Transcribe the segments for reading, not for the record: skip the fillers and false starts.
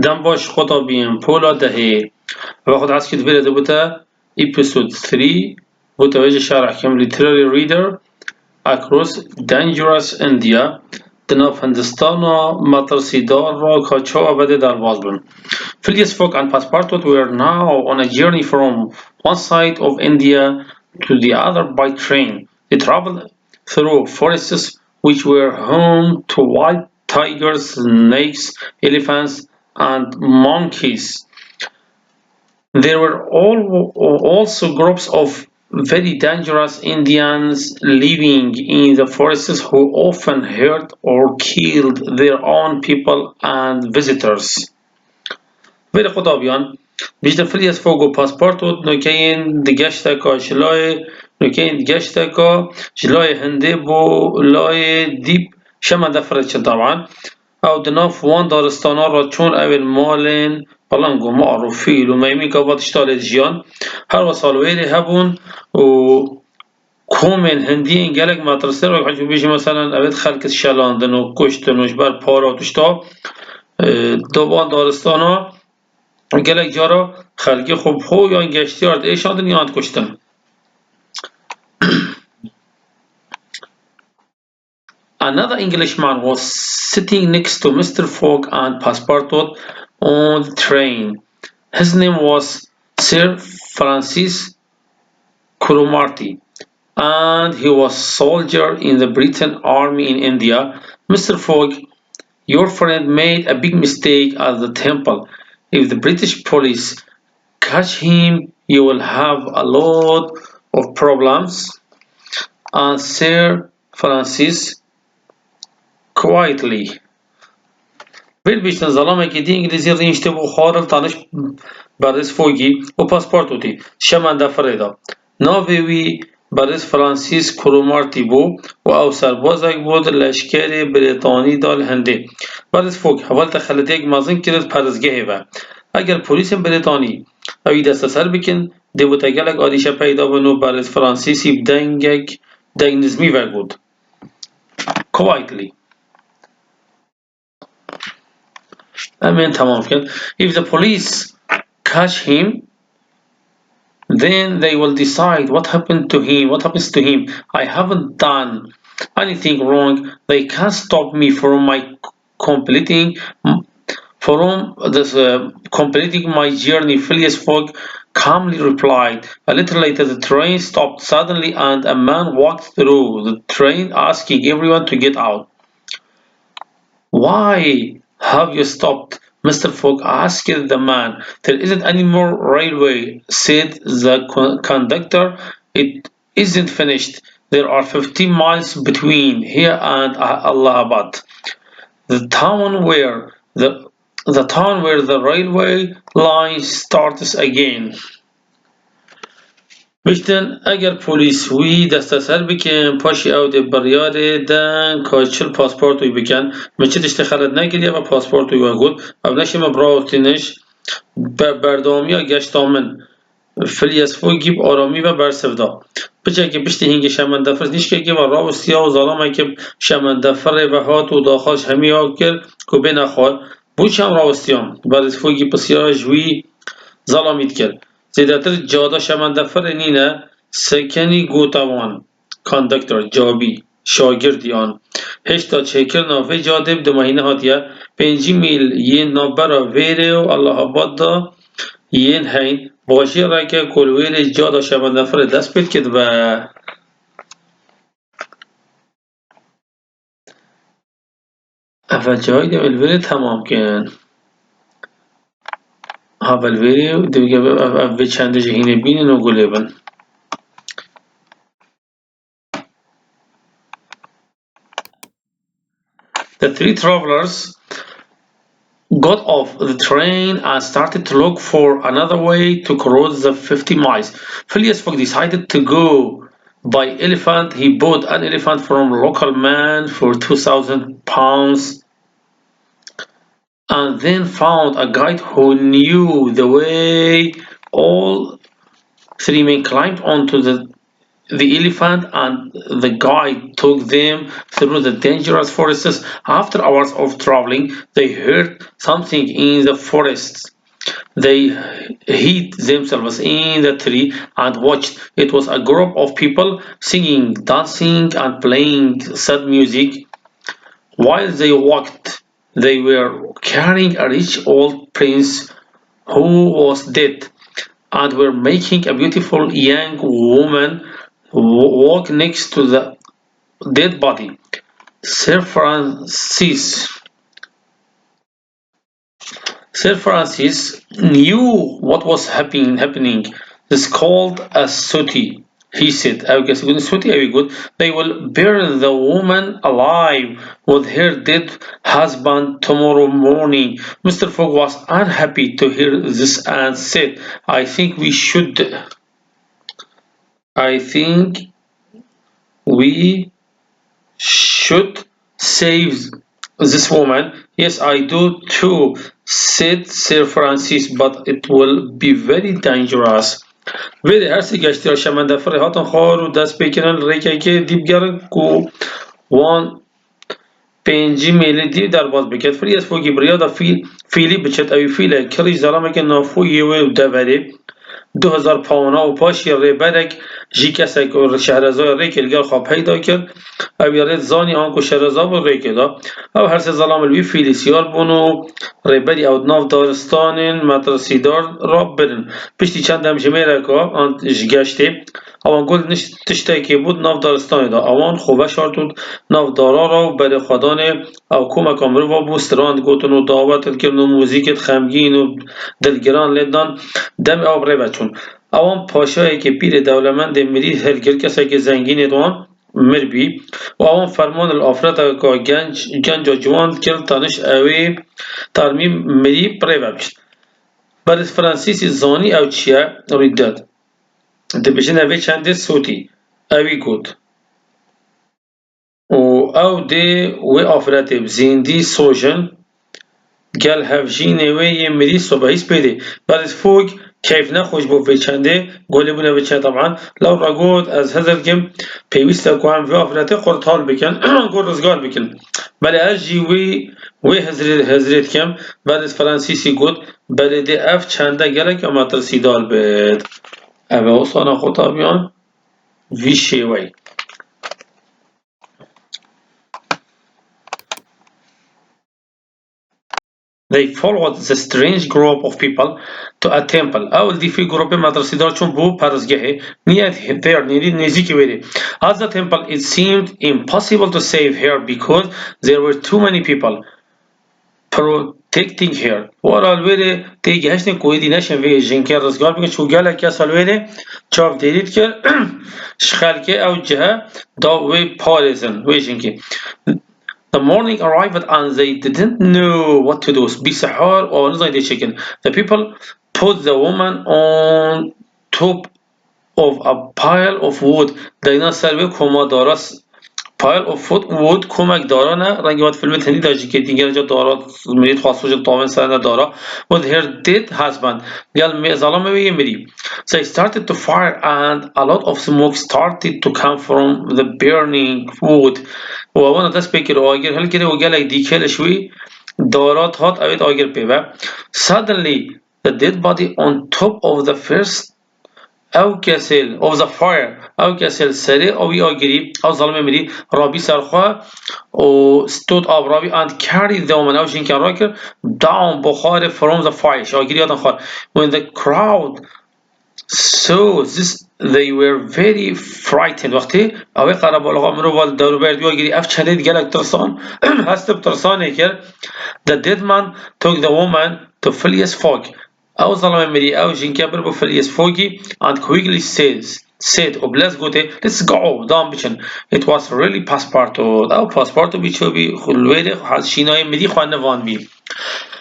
دنباش خطا بیم پولا دهی و خود عسكت بيلا بوتا episod 3 بوتا وجه شرح كم literary reader across dangerous India دناف هندستانا مطرسيدار را كاچا آبده در بازبن Phileas Fogg and Passepartout were now on a journey from one side of India to the other by train. They traveled through forests which were home to wild tigers, snakes, elephants, and monkeys. There were also groups of very dangerous Indians living in the forests who often hurt or killed their own people and visitors. ولی خدا بیان بیشتر فری از فوق و پاسپورت نوکین دگشت کا شلای نوکین دگشت کا شلای هنده بو لای دیپ شما دفرت طبعا او دناف وان دارستانا را چون اول مالن بلنگو معروفی و میمی که بات اشتال جیان هر وصالویری هبون و کومن هندی انگلک مدرسه رو حجم بیش مثلا اول خلق شلاندن و کشتن و جبر پارا توشتا دوان دارستانا gelek jara xelkê xwe xo yan geştyar diêşandin yan dikuştin. Another Englishman was sitting next to Mr. Fogg and Passepartout on the train. His name was Sir Francis Cromarty, and he was soldier in the Britain Army in India. Mr. Fogg, your friend made a big mistake at the temple. If the British police catch him, you will have a lot of problems. And Sir Francis quietly. بالبيشتن ظلامك دي انجليزي رينشتي بخار تانش برز فوقي وباسبورتوتي شمان دا فريدا ناوي برز فرانسيس كرومارتي بو و او سربازك بود لشکر بریتانی دال هنده برز فوق حوال تخلت یک مازن کرد پرزگه با اگر پلیس بریتانی اوی دست سر بکن دیوتا گلک آدیشه پیدا بنو برز فرانسیسی بدنگک دنگنزمی ورگود quietly tamam كده. If the police catch him, then they will decide what happened to him. What happens to him? I haven't done anything wrong. They can't stop me from completing my journey. Phileas Fogg calmly replied. A little later, the train stopped suddenly, and a man walked through the train, asking everyone to get out. Why have you stopped? Mr. Fogg asked the man. There isn't any more railway, said the conductor. It isn't finished. There are 15 miles between here and Allahabad, the town where the railway line starts again. Biştin eger polis wî desteser bikin paşê ew dê biryarê den ka çil pasportûyê bikin min çi tiştê xelet nekiriye ve pasportûyê we got ew neşê me birawestîniş berdewamiya geşta min Phileas Foggî bi aramî ve bersiv da piçekê piştî hîngê şemendefir nîşkekê ve rawestiya û zalamekî şemendefirê ve hat û daxwaş hemiya kir ku bêne xwar bû çem rawistiyan Phileas Foggî pirsiya ji wî zalamî dikir زیاتر جادا شمندفر نینه سکنی گوتوان کاندکتر جابی شاگردی آن هشتا چکر نافه جاده دو مهینه هاتیه 5 میل یین نابرا ویره و الله آباد دا یین هین باشی را که کلویر جادا شمندفر دست پید کد و اول جای دیم الویره تمام کن Havelveri ve çende jehine binin o guleben. The three travelers got off the train and started to look for another way to cross the 50 miles. Phileas Fogg decided to go by elephant. He bought an elephant from a local man for £2,000 and then found a guide who knew the way. All three men climbed onto the the elephant and the guide took them through the dangerous forests. After hours of traveling, they heard something in the forest. They hid themselves in the tree and watched. It was a group of people singing, dancing, and playing sad music. While they walked, they were carrying a rich old prince who was dead and were making a beautiful young woman walk next to the dead body. Sir Francis Sir Francis knew what was happening. This called a sooty. He said, I guess sooty, very good. They will bury the woman alive with her dead husband tomorrow morning. Mr. Fogg was unhappy to hear this and said, I think we should save this woman. Yes, I do too, said Sir Francis, but it will be very dangerous. Vede هرسی گشتی را شمندفر هاتان خوار و دست بکنن ریکه که دیب گرن کو وان پنجی میلی دیو در باز بکرد فری از فوقی بریا دا فیلی بچت اوی فیله کری زلامه که نافوی و دوره 2000 و پاشی ریبرک جی کسک و شهرزای ریک الگر خواب پیدا کرد او یارد زانی آنکو شهرزا و ریک دا او هر سه ظلام الوی فیلیسیار بونو ریبری او ناف دارستان مدرسیدار را برن پشتی چند هم جمعه رکا آن جگشتی اوان گل تشتی که بود ناف دارستان دا اوان خوبه شارتود ناف دارا را بر خدان او کمک امرو و بوستراند گوتن و دعوت کردن و موزیکت خمگین و دلگران لیدن دم او ریبه چون اوان پاشایی که پیر دولمند مری هلگر کسی که زنگین دوان مربی و اوان فرمان الافراد که گنج و جوان کل تانش اوی ترمیم مری پریوه بشت برای فرانسیسی زانی او چیه روی داد دبیشن اوی چنده سوتی اوی گود و او ده و افراد زیندی سوژن گل هفجین وی مری صبحیس پیده برای فوق کیف نخوش بو چنده گلی بونه بچه طبعا لو را گود از هزر کم پیوسته که هم و افراته قرطال بکن گل رزگار بکن بله از جی وی هزرت کم بعد از فرانسیسی گود بله ده اف چنده گره که مطرسی دال بید اوه اصانا خطابیان وی شیوی They followed the strange group of people to a temple. أول دي في جروب مدرسة دارشون بو پرستگاه near there نزدیک ویره. As the temple, it seemed impossible to save her because there were too many people protecting her. ورا الویره تیگه هشتن کویدی نشن وی جنکر رزگار بگن چو گله کس الویره چاپ دیدید که شخلکه او جهه دا وی پارزن وی جنکی. The morning arrived and they didn't know what to do. بسحار or نزايد chicken. The people put the woman on top of a pile of wood. دینا سر کمدارا pile of wood کمک دارا نه رنگی باید فیلم تنی داشتی که دیگر جا دارا مرید خواست وجه طاوین سر دارا with her dead husband گل ظلام وی مری. They started to fire and a lot of smoke started to come from the burning wood. و وانا دست بکر آگر هل کده و گل دیکل شوی دارات هات اوید آگر پیوه. Suddenly the dead body on top of the first او کسل of the fire او کسل سره اوی آگری او ظلمه مری رابی سرخواه و stood up رابی and carried the woman او جنکن را کر down بخار from the fire شاگری آدم خواه. When the crowd saw this they were very frightened وقتی اوی قرب آلغا منو وال دارو بردی آگری اف چندید گلک ترسان هست بترسانه کر. The dead man took the woman to Phileas Fogg او ظلمه مری او جنکن بر Phileas Foggy and quickly said وبلاس قوته let's go دام بچن. It was really passepartout او passepartout بیچو بی خلویده شینای مری خوانه وان بی.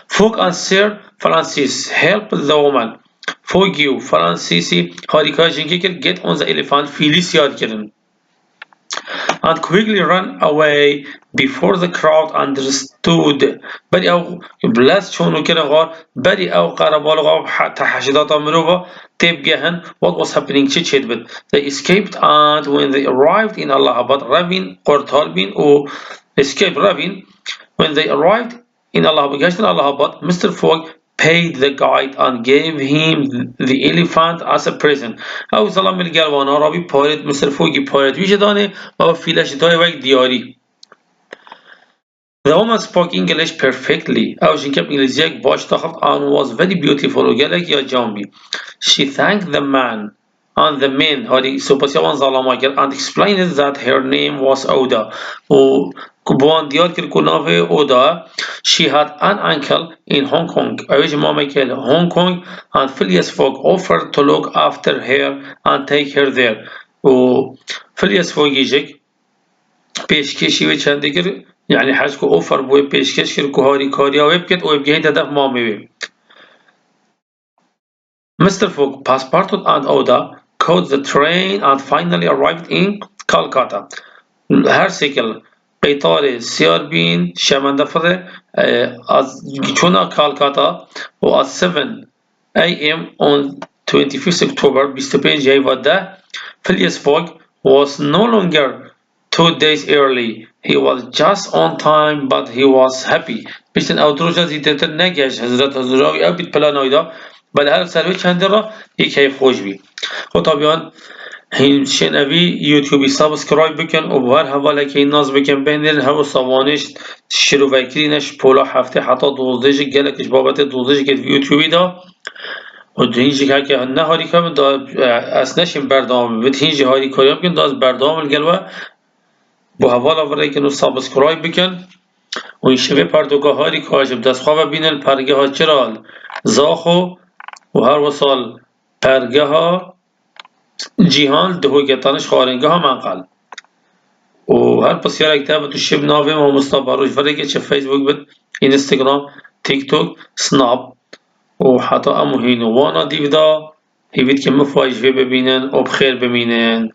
Fogg and Sir Francis helped the woman. Foggy و فرانسیسی هاریکای جنگی کرد get on the elephant فیلیس یاد کردن. and quickly ran away before the crowd understood. بدي أو بلاس شونو كده غار بدي أو قربالغا حتى حشدات مروفا تبجهن what was happening تشيد بد. They escaped, and when they arrived in Allahabad, Ravin قرطال بين و escaped Ravin. When they arrived in Allahabad, Mr. Fogg paid the guide and gave him the elephant as a present. أو ظلم الجلوان رابي پارد Mr. Fogg پارد ویش دانه و فیلش دای وک دیاری. The woman spoke English perfectly. أو شنكب إنجليزيك باش تخط and was very beautiful وقالك يا جامبي. She thanked the man and the men هذه سوباسيوان ظلامة and explained that her name was Oda. و كبوان ديار كنافه Oda. She had an uncle in Hong Kong. أوجه ماما كيل Hong Kong, and Phileas Fogg offered to look after her and take her there. و Phileas Fogg يجيك پیشکشی و چند دیگر یعنی حج کو اوفر بوی پیشکش کر کو هاری کاریا وeb کت او بگهی هدف مامی وی. Mr. Fogg, Passepartout and Oda caught the train and finally arrived in Calcutta. هر سیکل قطار سیار بین شمنده فره از چونا کالکاتا و از 7 a.m. on 25th October 25 جایواده Phileas Fogg was no longer 2 days early. He was just on time, but he was happy. بیشتر اوتروجا زیدتر نگهش حضرت حضوراوی او بیت پلان آیدا بل هر سروی چند را یک هی خوش بی. خب طبعا هین شنوی یوتیوبی سابسکرایب بکن و بر حواله که این ناز بکن بینر هوا سوانش شروع وکرینش پولا هفته حتی دوزدهش گلکش بابت دوزدهش که یوتیوبی دا و هینجی که نه هاری کام دا اسنشیم بردام بید هینجی هاری کاریم کن دا از بردام الگلوه با حواله وره که نو سابسکرایب بکن و این شبه پردوگاه هاری کاجب دست خواه بینن پرگه ها چرال زاخو و هر وصال پرگه ها جیهان دهوگتانش خارنگه ها منقل و هر بسیار اکتاب تو شب ناویم و مستابروش وره که چه فیسبوک بد اینستاگرام تیک توک سناب و حتی امو هینو وانا دیودا هیوید که مفاجوه ببینن و بخیر ببینن